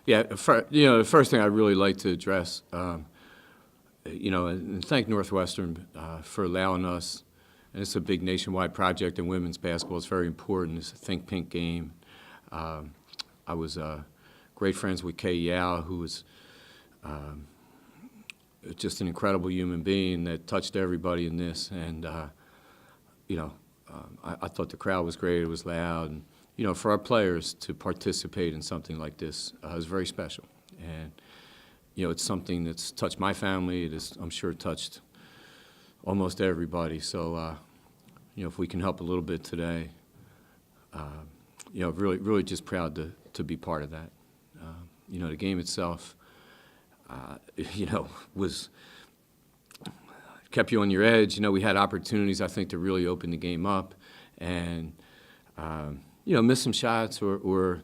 Yeah, the first thing I'd really like to address, and thank Northwestern for allowing us, and it's a big nationwide project in women's basketball. It's very important. It's a Think Pink game. I was great friends with Kay Yao, who was just an incredible human being that touched everybody in this. And, I thought the crowd was great. It was loud. And, for our players to participate in something like this is very special. And, it's something that's touched my family. It is, I'm sure, touched almost everybody. So, if we can help a little bit today, really, really just proud to be part of that. The game itself, was kept you on your edge. We had opportunities, I think, to really open the game up, and missed some shots, or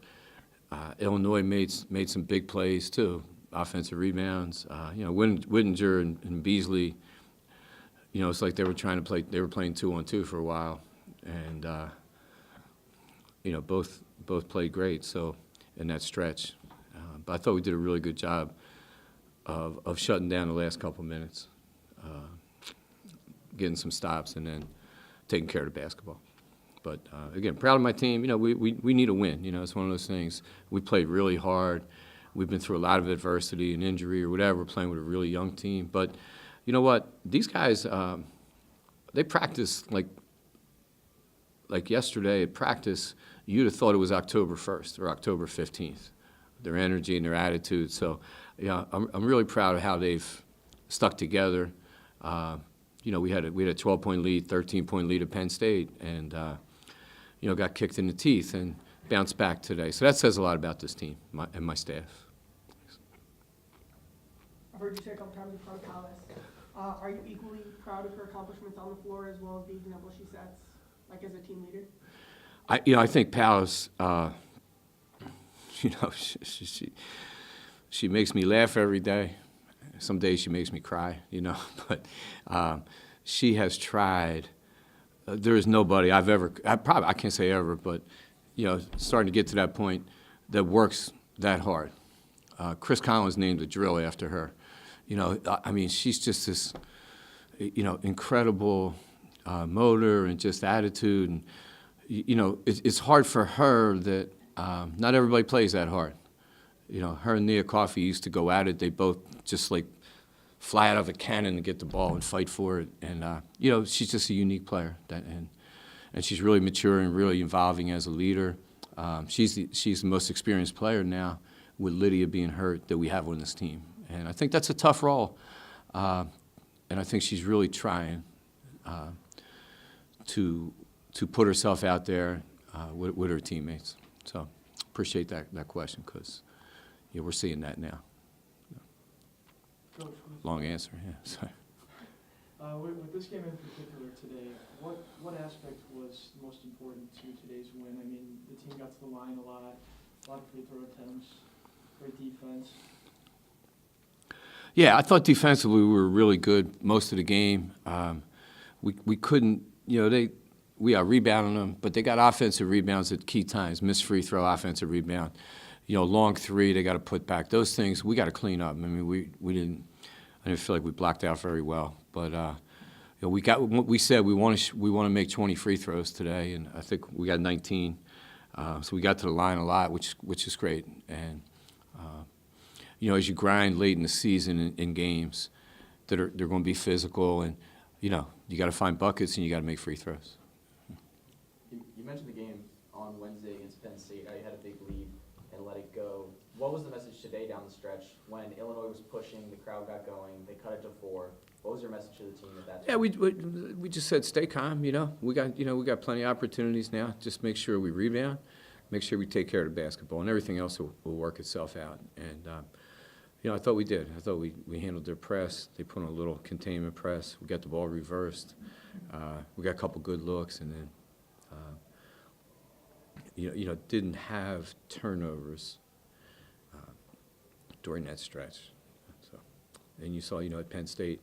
Illinois made some big plays too, offensive rebounds. Whittinger and Beardsley. It's like they were trying to play. They were playing 2-on-2 for a while, and both played great. So in that stretch, but I thought we did a really good job of shutting down the last couple minutes, getting some stops, and then taking care of the basketball. But again, proud of my team. We need a win. It's one of those things. We played really hard. We've been through a lot of adversity and injury or whatever. We're playing with a really young team. But you know what? These guys, they practice like yesterday at practice. You'd have thought it was October 1st or October 15th. Their energy and their attitude. So, I'm really proud of how they've stuck together. We had a 12-point lead, 13-point lead at Penn State, and got kicked in the teeth and bounced back today. So that says a lot about this team and my staff. I've heard you say a couple times in front of Palace. Are you equally proud of her accomplishments on the floor as well as the example she sets, as a team leader? I think Palace. She makes me laugh every day. Some days she makes me cry, But she has tried. There is nobody I can't say ever, but starting to get to that point that works that hard. Chris Collins named a drill after her. She's just this, incredible motor and just attitude, and it's hard for her that not everybody plays that hard. Her and Nia Coffey used to go at it. They both just fly out of a cannon to get the ball and fight for it. And she's just a unique player, and she's really mature and really evolving as a leader. She's the most experienced player now, with Lydia being hurt, that we have on this team. And I think that's a tough role. And I think she's really trying to put herself out there with her teammates. So appreciate that question, because we're seeing that now. Coach, long answer, yeah. Sorry. With this game in particular today, what aspect was most important to today's win? The team got to the line a lot of free throw attempts, great defense. Yeah, I thought defensively we were really good most of the game. We couldn't, we are rebounding them, but they got offensive rebounds at key times, missed free throw, offensive rebound. Long three, they got to put back. Those things we got to clean up. I didn't feel like we blocked out very well, but we said we want to make 20 free throws today, and I think we got 19. So we got to the line a lot, which is great. And as you grind late in the season in games, they're going to be physical, and you got to find buckets and you got to make free throws. You mentioned the game on Wednesday against Penn State. You had a big lead and let it go. What was the message today down the stretch when Illinois was pushing, the crowd got going, they cut it to 4? What was your message to the team at that time? Yeah, we just said stay calm. We got plenty of opportunities now. Just make sure we rebound, make sure we take care of the basketball, and everything else will work itself out. And I thought we did. I thought we handled their press. They put on a little containment press. We got the ball reversed. We got a couple good looks, and then didn't have turnovers during that stretch. So, and you saw, at Penn State,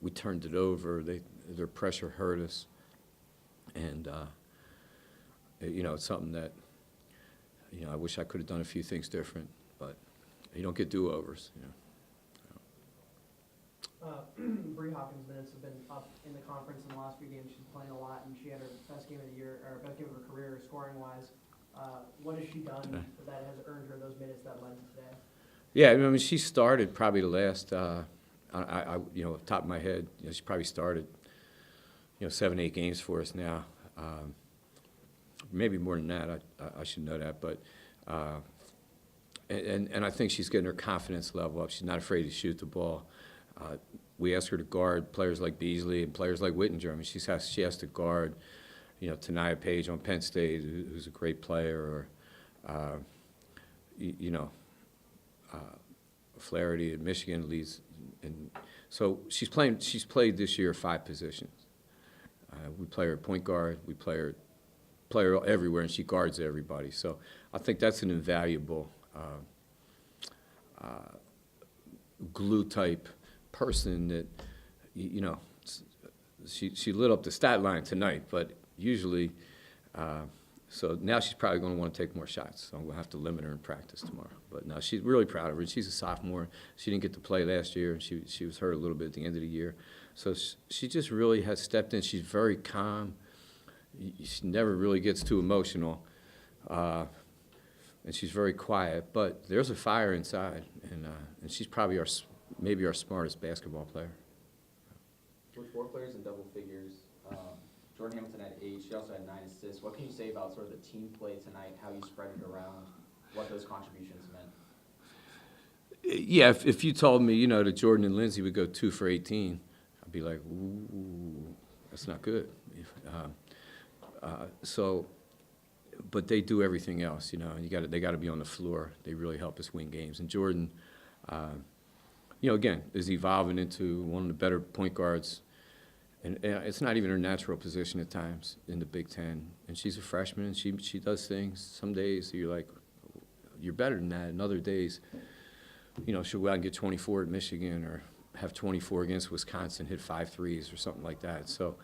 we turned it over. Their pressure hurt us, and it's something that I wish I could have done a few things different. You don't get do-overs. You know. Bree Hawkins' minutes have been up in the conference in the last few games. She's playing a lot, and she had her best game of the year, or best game of her career, scoring-wise. What has she done that has earned her those minutes that led to today? Yeah, I mean, she started probably the last, you know, top of my head, you know, she probably started, you know, 7, 8 games for us now. Maybe more than that. I should know that, but and I think she's getting her confidence level up. She's not afraid to shoot the ball. We ask her to guard players like Beardsley and players like Whittinger. I mean, she has to guard, you know, Tania Page on Penn State, who's a great player, or you know, Flaherty at Michigan leads, and so she's played this year 5 positions. We play her at point guard. We play her everywhere, and she guards everybody. So I think that's an invaluable glue type person that, you know, she lit up the stat line tonight, but usually, so now she's probably going to want to take more shots. So I'm going to have to limit her in practice tomorrow. But no, she's really proud of her. She's a sophomore. She didn't get to play last year, and she was hurt a little bit at the end of the year. So she just really has stepped in. She's very calm. She never really gets too emotional, and she's very quiet. But there's a fire inside, and she's probably maybe our smartest basketball player. With 4 players in double figures, Jordan Hamilton had 8. She also had 9 assists. What can you say about sort of the team play tonight, how you spread it around, what those contributions meant? Yeah, if you told me, you know, that Jordan and Lindsay would go 2 for 18, I'd be like, ooh, that's not good. So, but they do everything else, you know, and they got to be on the floor. They really help us win games. And Jordan, you know, again, is evolving into one of the better point guards. And it's not even her natural position at times in the Big Ten. And she's a freshman, and she does things. Some days you're like, you're better than that. And other days, you know, she'll go out and get 24 at Michigan or have 24 against Wisconsin, hit 5 threes or something like that. So,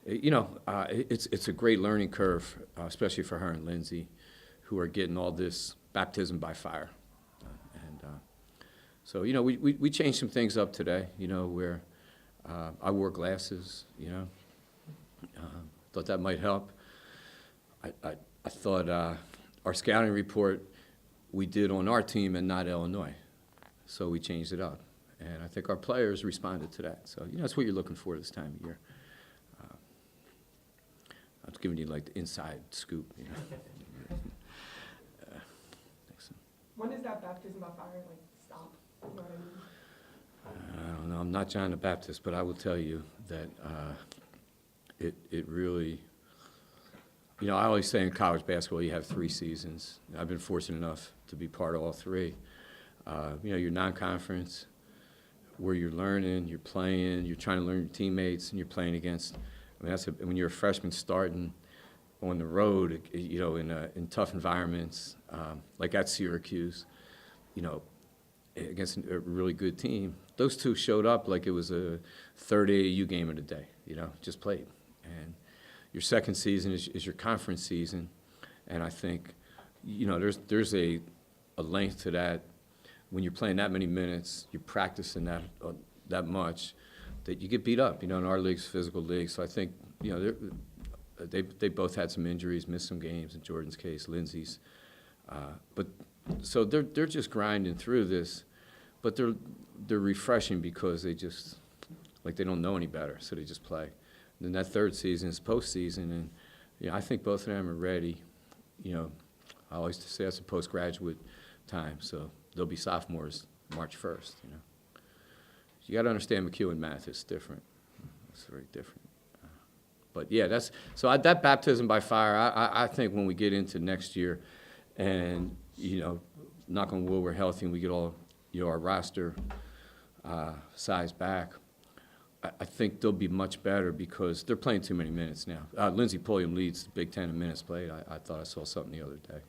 you know, it's a great learning curve, especially for her and Lindsay, who are getting all this baptism by fire. So, you know, we changed some things up today, you know, where I wore glasses, you know. Thought that might help. I thought our scouting report we did on our team and not Illinois. So we changed it up. And I think our players responded to that. So, you know, that's what you're looking for this time of year. I was giving you, like, the inside scoop, you know. When does that baptism by fire, like, stop? You know what I mean? I don't know. I'm not John the Baptist, but I will tell you that it really, you know, I always say in college basketball you have 3 seasons. I've been fortunate enough to be part of all 3. You know, your non-conference, where you're learning, you're playing, you're trying to learn your teammates, and you're playing against. I mean, when you're a freshman starting on the road, you know, in tough environments, like at Syracuse, you know, against a really good team. Those 2 showed up like it was a third AAU game of the day, you know, just played. And your second season is your conference season, and I think, you know, there's a length to that. When you're playing that many minutes, you're practicing that much, that you get beat up. You know, in our league's a physical league, so I think, you know, they both had some injuries, missed some games. In Jordan's case, Lindsay's, but so they're just grinding through this, but they're refreshing because they just, like, they don't know any better, so they just play. And then that third season is postseason, and you know, I think both of them are ready. You know, I always say that's a postgraduate time, so they'll be sophomores March 1st. You know, you got to understand McKeown math is different. It's very different. But yeah, that baptism by fire. I think when we get into next year, and you know, knock on wood, we're healthy and we get all, you know, our roster size back. I think they'll be much better because they're playing too many minutes now. Lindsey Pulliam leads the Big Ten in minutes played. I thought I saw something the other day,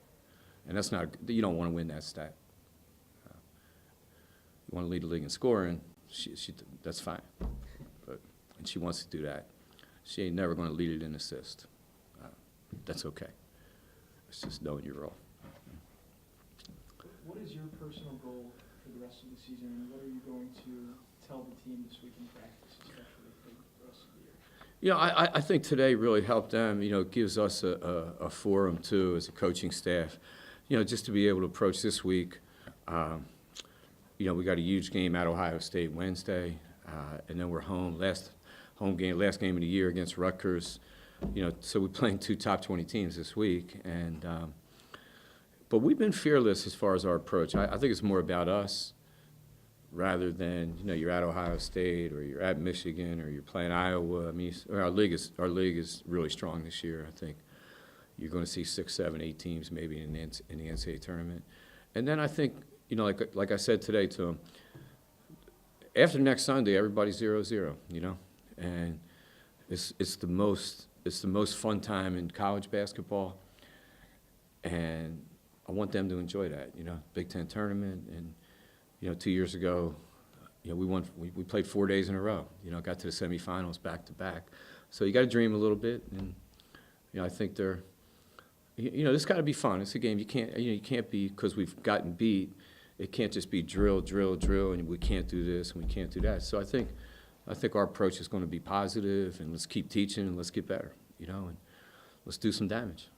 and that's not. You don't want to win that stat. You want to lead the league in scoring. That's fine, and she wants to do that. She ain't never going to lead it in assist. That's okay. It's just knowing your role. What is your personal goal for the rest of the season? And what are you going to tell the team this week in practice, especially for the rest of the year? You know, I think today really helped them. You know, it gives us a forum, too, as a coaching staff, you know, just to be able to approach this week. You know, we got a huge game at Ohio State Wednesday, and then we're home, last game of the year against Rutgers. You know, so we're playing 2 top 20 teams this week. And but we've been fearless as far as our approach. I think it's more about us rather than, you know, you're at Ohio State or you're at Michigan or you're playing Iowa. I mean, our league is really strong this year. I think you're going to see 6, 7, 8 teams maybe in the NCAA tournament. And then I think, you know, like I said today to them, after next Sunday, everybody's 0-0, you know, and it's the most fun time in college basketball, and I want them to enjoy that, you know, Big Ten tournament. And you know, 2 years ago, you know, we played 4 days in a row, you know, got to the semifinals back to back. So you got to dream a little bit, and you know, I think you know, this got to be fun. It's a game. You can't be, because we've gotten beat. It can't just be drill, and we can't do this and we can't do that. So I think our approach is going to be positive, and let's keep teaching and let's get better, you know, and let's do some damage.